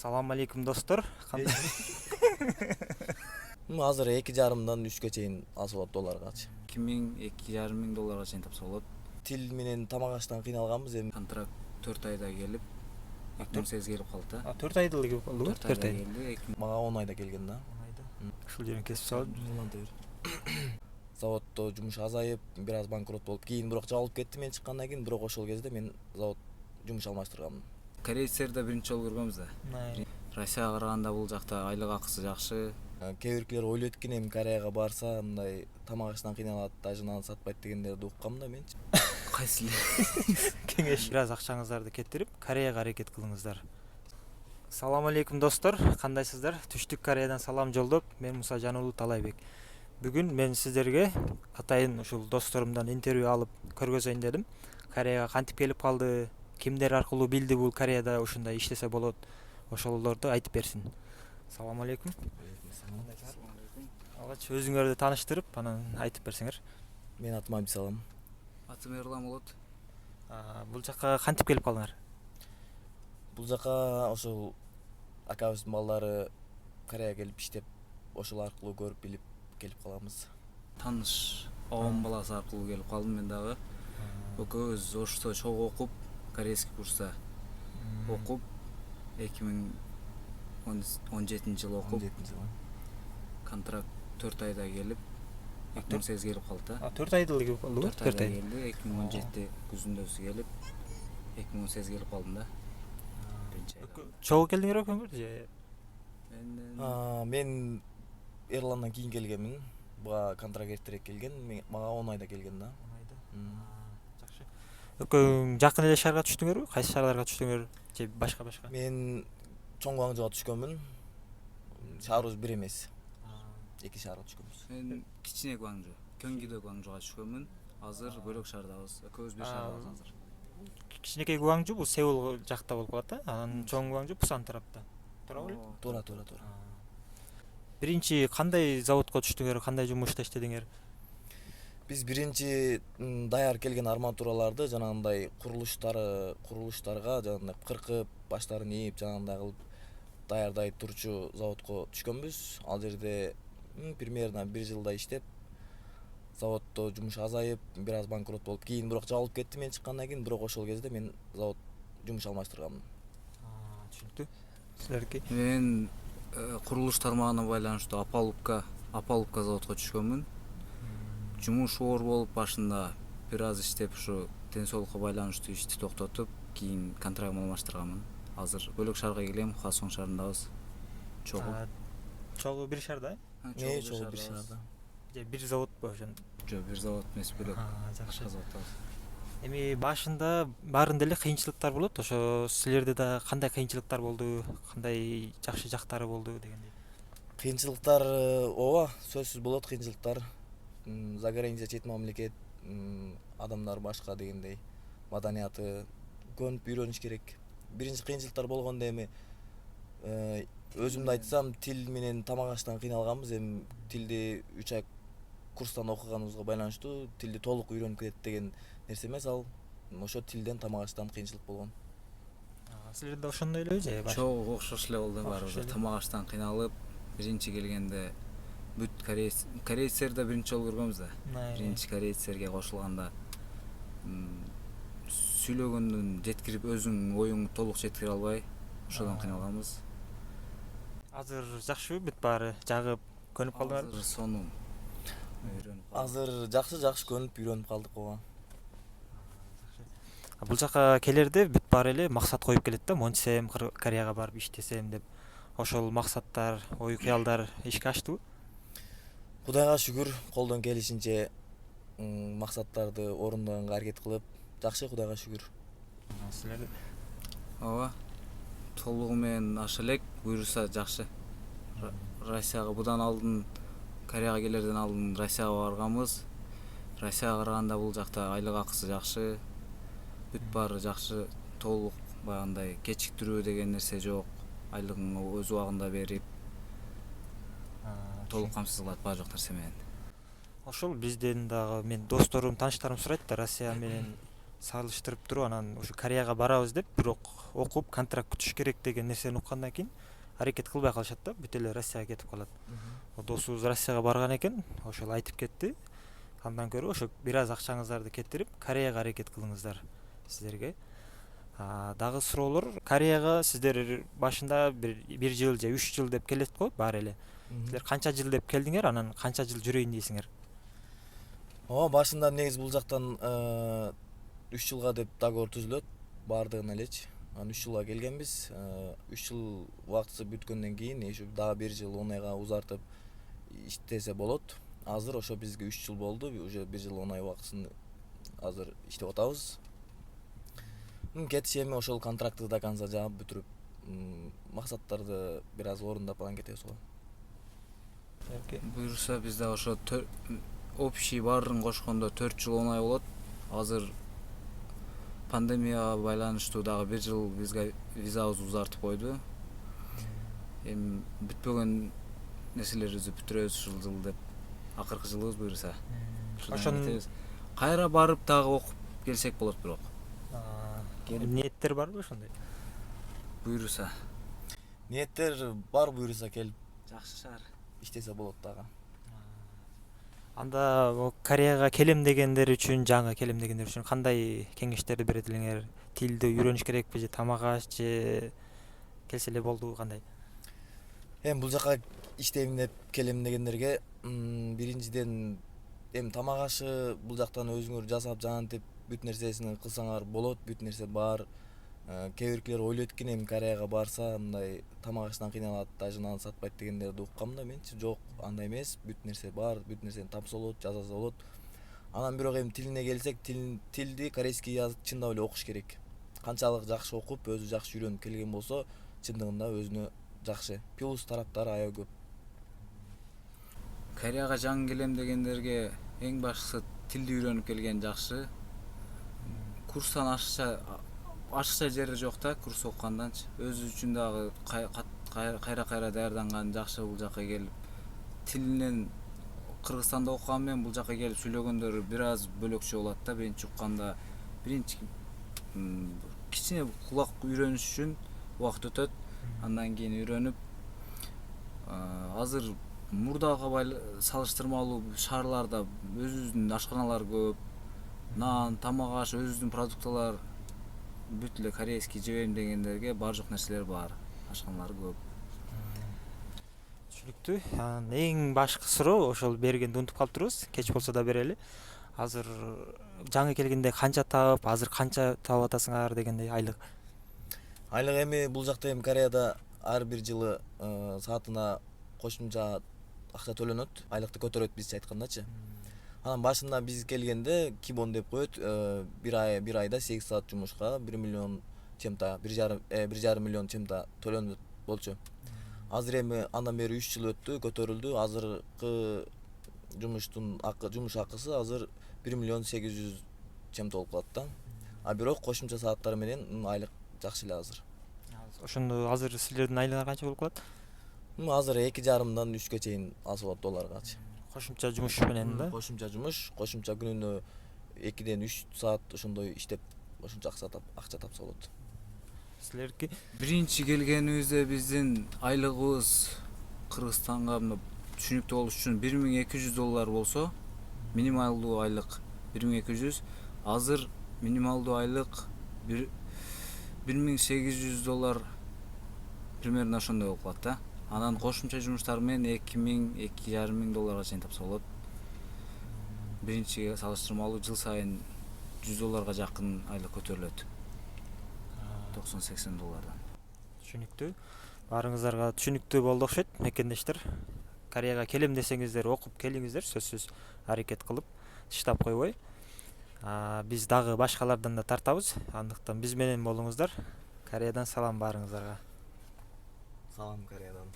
Салам алейкум достор. Азыр 2,5-дан 3-ке чейин алса болот долларгачы. 2,5 долларга чейин тапса болот. Тил менен тамак аштан кыйналганбыз эми. Контракт 4 айда келип 2008 келип калды да. 4 айдылыгы болду. 4 айда келди. Мага 10 айда келген да. Ушул жерин кесип салып. Заводдо жумуш азайып, бир аз банкрот болуп, кийин бирок жабылып кетти мен чыккандан кийин, бирок ошол кезде мен завод жумуш алмаштырганмын. Корейцтерди биринчи жолу көргөнбүз да. Россияга караганда бул жакта айлык акысы жакшы. Кээ биркилер ойлойт экен эми Кореяга барса мындай тамак аштан кыйналат, даже нан сатпайт дегендерди уккам да менчи. Кайсы Кеңеш бир аз акчаңыздарды кетирип, Кореяга аракет кылыңыздар. Салам алейкум достор, кандайсыздар? Түштүк Кореядан салам жолдоп, мен Муса Жануулу Талайбек. Бүгүн мен сиздерге атайын ушул досторумдан интервью алып көргөзөйүн дедим. Кореяга кантип келип калды, кимдер аркылуу билди бул Кореяда ушундай иштесе болот, ошолорду айтып берсин. Салам алейкум. Алгач өзүңөрдү тааныштырып, анан айтып берсеңер. Мен атым Абдисалам. Атым Эрлан болот. Бул жакка кантип келип калдыңар? Бул жака ошол акабыздын балдары Кореяга келип иштеп, ошол аркылуу көрүп билип келип калганбыз. Таныш оом баласы аркылуу келип калдым мен дагы. Экөөбүз Ошто чогуу окуп, корейский курста окуп, 2017 жылы окуп, контракт 4 айда келип 2008 келип калды да. 4 айдылыгы болду. 4 айда келди. 2017 күзүндө келип 2018 келип калдым да. Чогуу келдиңер экөөңөр же? Мен Эрландан кийин келгенмин. Буга контракт эртерээк келген, мага 10 айда келген да. Жакшы. Экөөң жакын эле шаарга түштүңөрбү? Кайсы шаарларга түштүңөр же башка? Мен Чоң Гуаңжоого түшкөнмүн. Шаарыбыз бир эмес. 2 шаарга түшкөнбүз. Мен кичине Гуаңжо, Кёнгидо Гуаңжоого түшкөнмүн. Азыр бөлөк шаардабыз. Экөөбүз бир шаардабыз азыр. Кичинекей Гуаңжу бул Сеул жакта болуп калат да. Анан Чоң Гуаңжу Пусан тарапта. Туура белем? Туура. Биринчи кандай заводко түштүңөр, кандай жумушта иштедиңер? Биз биринчи даяр келген арматураларды жанагындай курулуштарга жанагындай кыркып, баштарын ийип, жанагындай кылып даярдай турчу заводко түшкөнбүз. Ал жерде примерно 1 жылдай иштеп, заводдо жумуш азайып, бир аз банкрот болуп, кийин бирок жабылып кетти мен чыккандан кийин, бирок ошол кезде мен завод жумуш алмаштырганмын. Түшүнүктүү. Силердики? Мен курулуш тармагына байланыштуу Апалубка заводко түшкөнмүн. Жумуш оор болуп башында бир аз иштеп, ушу ден соолукка байланыштуу ишти токтотуп, кийин контракт алмаштырганмын. Азыр бөлөк шаарга келем, Хасоң шаарындабыз. Чогуу бир шаарда? Чогуу бир шаарда. Же бир заводбу ошон? Жок, бир завод эмес, бөлөк. Жакшы. Заводдабыз. Эми башында баарында эле кыйынчылыктар болот. Ошо силерде да кандай кыйынчылыктар болду, кандай жакшы жактары болду дегендей. Кыйынчылыктар ооба, сөзсүз болот кыйынчылыктар. За граница чет мамлекет, адамдар башка дегендей, маданияты көнүп үйрөнүш керек. Биринчи кыйынчылыктар болгондо эми өзүмдү айтсам, тил менен тамак аштан кыйналганбыз. Эми тилди 3 ай курстан окуганыбызга байланыштуу, тилди толук үйрөнүп кетет деген нерсе эмес ал. Ошо тилден тамак аштан кыйынчылык болгон. Силерде ошондой элеби же? Чогуу окшош эле болду баарыбыз. Тамак аштан кыйналып, биринчи келгенде бүт корейцтерди биринчи жолу көргөнбүз да. Биринчи корейцтерге кошулганда сүйлөгөндөн жеткирип, өзүң оюңду толук жеткире албай, ошодон кыйналганбыз. Азыр жакшыбы бүт баары? Жагып көнүп калдыңарбы? Азыр сонун үйрөнүп калдык. Азыр жакшы көнүп үйрөнүп калдык ооба. Бул жака келерде бүт баары эле максат коюп келет да, монтсем, Кореяга барып иштесем деп. Ошол максаттар, ой кыялдар ишке аштыбы? Кудайга шүгүр, колдон келишинче максаттарды орундаганга аракет кылып, жакшы, Кудайга шүгүр. Силерде? Ооба. Толугу менен аша элек, буйруса жакшы. Россияга будан алдын, Кореяга келерден алдын Россияга барганбыз. Россияга караганда бул жакта айлык акысы жакшы. Бүт баары жакшы, толук баягындай кечиктирүү деген нерсе жок. Айлыгын өз убагында берип, толук камсыз кылат баары жок нерсе менен. Ошол бизден дагы мен досторум, тааныштарым сурайт да, Россия менен салыштырып туруп анан ушу Кореяга барабыз деп бирок окуп контракт күтүш керек деген нерсени уккандан кийин аракет кылбай калышат да, бүт эле Россияга кетип калат. Досубуз Россияга барган экен, ошол айтып кетти. Андан көрө ошо бир аз акчаңыздарды кетирип Кореяга аракет кылыңыздар сиздерге. Дагы суроолор, Кореяга сиздер башында бир жыл же 3 жыл деп келет го баары эле. Силер канча жыл деп келдиңер, анан канча жыл жүрөйүн дейсиңер? Башында негизи бул жактан 3 жылга деп договор түзүлөт баардыгына элечи. Анан 3 жылга келгенбиз. 3 жыл убактысы бүткөндөн кийин еще дагы 1 жыл 10 айга узартып иштесе болот. Азыр ошо бизге 3 жыл болду, уже 1 жыл 10 ай убактысын азыр иштеп атабыз. Кетиш эми ошол контрактты до конца жаап бүтүрүп, максаттарды бир аз орундап анан кетебиз го. Буюрса бизде ошо общий баарын кошкондо 4 жыл 10 ай болот. Азыр пандемияга байланыштуу дагы 1 жыл бизге визабызды узартып койду. Эми бүтпөгөн нерселерибизди бүтүрөбүз ушул жыл деп. Акыркы жылыбыз буюрса. Ошон кайра барып дагы окуп келсек болот бирок. Ниеттер барбы ошондой? Буюрса. Ниеттер бар, буюрса келип Жакшы шаар. иштесе болот дагы. Анда Кореяга келем дегендер үчүн, жаңы келем дегендер үчүн кандай кеңештерди берет элеңер? Тилди үйрөнүш керекпи же тамак аш же келсе эле болду, кандай? Эми бул жака иштейм деп келем дегендерге биринчиден эми тамак ашы бул жактан өзүңөр жасап жанантип бүт нерсесин кылсаңар болот, бүт нерсе бар. Кээ биркилер ойлойт экен эми Кореяга барса мындай тамак аштан кыйналат, даже нан сатпайт дегендерди уккам да менчи. Жок, андай эмес, бүт нерсе бар, бүт нерсени тапса болот, жасаса болот. Анан бирок эми тилине келсек, тилди корейский язык чындап эле окуш керек. Канчалык жакшы окуп, өзү жакшы үйрөнүп келген болсо, чындыгында өзүнө жакшы. Плюс тараптары аябай көп. Кореяга жаңы келем дегендерге эң башкысы тилди үйрөнүп келген жакшы. Курстан ашыкча жери жок да, курс окуганданчы. Өзү үчүн дагы кайра даярданган жакшы бул жака келип. Тилинен Кыргызстанда окуган менен бул жака келип сүйлөгөндөр бир аз бөлөкчө болот да. Биринчи укканда кичине кулак үйрөнүш үчүн убакыт өтөт. Андан кийин үйрөнүп, азыр мурдага салыштырмалуу шаарларда өзүбүздүн ашканалар көп. Нан, тамак аш, өзүбүздүн продукталар бүт эле корейский жебейм дегендерге бар жок нерселер бар. Ашканалар көп. Түшүнүктүү. Эң башкы суроо ошол бергенди унутуп калыптырбыз. Кеч болсо да берели. Азыр жаңы келгенде канча таап, азыр канча таап атасыңар дегендей айлык? Айлык эми бул жакта эми Кореяда ар бир жылы саатына кошумча акча төлөнөт. Айлыкты көтөрөт бизче айткандачы. Анан башында биз келгенде кибон деп коет, бир айда 8 саат жумушка 1 миллион чемта, 1,5 миллион чемта төлөнөт болчу. Азыр эми андан бери 3 жыл өттү, көтөрүлдү. Азыркы жумуш акысы азыр 1 миллион 800 чемта болуп калат да. Бирок кошумча сааттар менен айлык жакшы эле азыр. Ошондо азыр силердин айлыгыңар канча болуп калат? Азыр 2,5-дан 3-кө чейин алса болот долларгачы. Кошумча жумуш менен да? Кошумча жумуш, кошумча күнүнө 2-ден 3 саат ошондой иштеп, ошончо акча тапса болот. Силерки Биринчи келгенибизде биздин айлыгыбыз Кыргызстанга түшүнүктүү болуш үчүн $1200 болсо, минималдуу айлык 1200, азыр минималдуу айлык $1800 примерно ошондой болуп калат да. Анан кошумча жумуштар менен $2000-2,500 чейин тапса болот. Биринчиге салыштырмалуу жыл сайын $100 жакын айлык көтөрүлөт. $90-80. түшүнүктүү. Баарыңыздарга түшүнүктүү болду окшойт, мекендештер. Кореяга келем десеңиздер, окуп келиңиздер, сөзсүз аракет кылып, тыштап койбой. Биз дагы башкалардан да тартабыз. Андыктан биз менен болуңуздар. Кореядан салам баарыңыздарга. Салам Кореядан.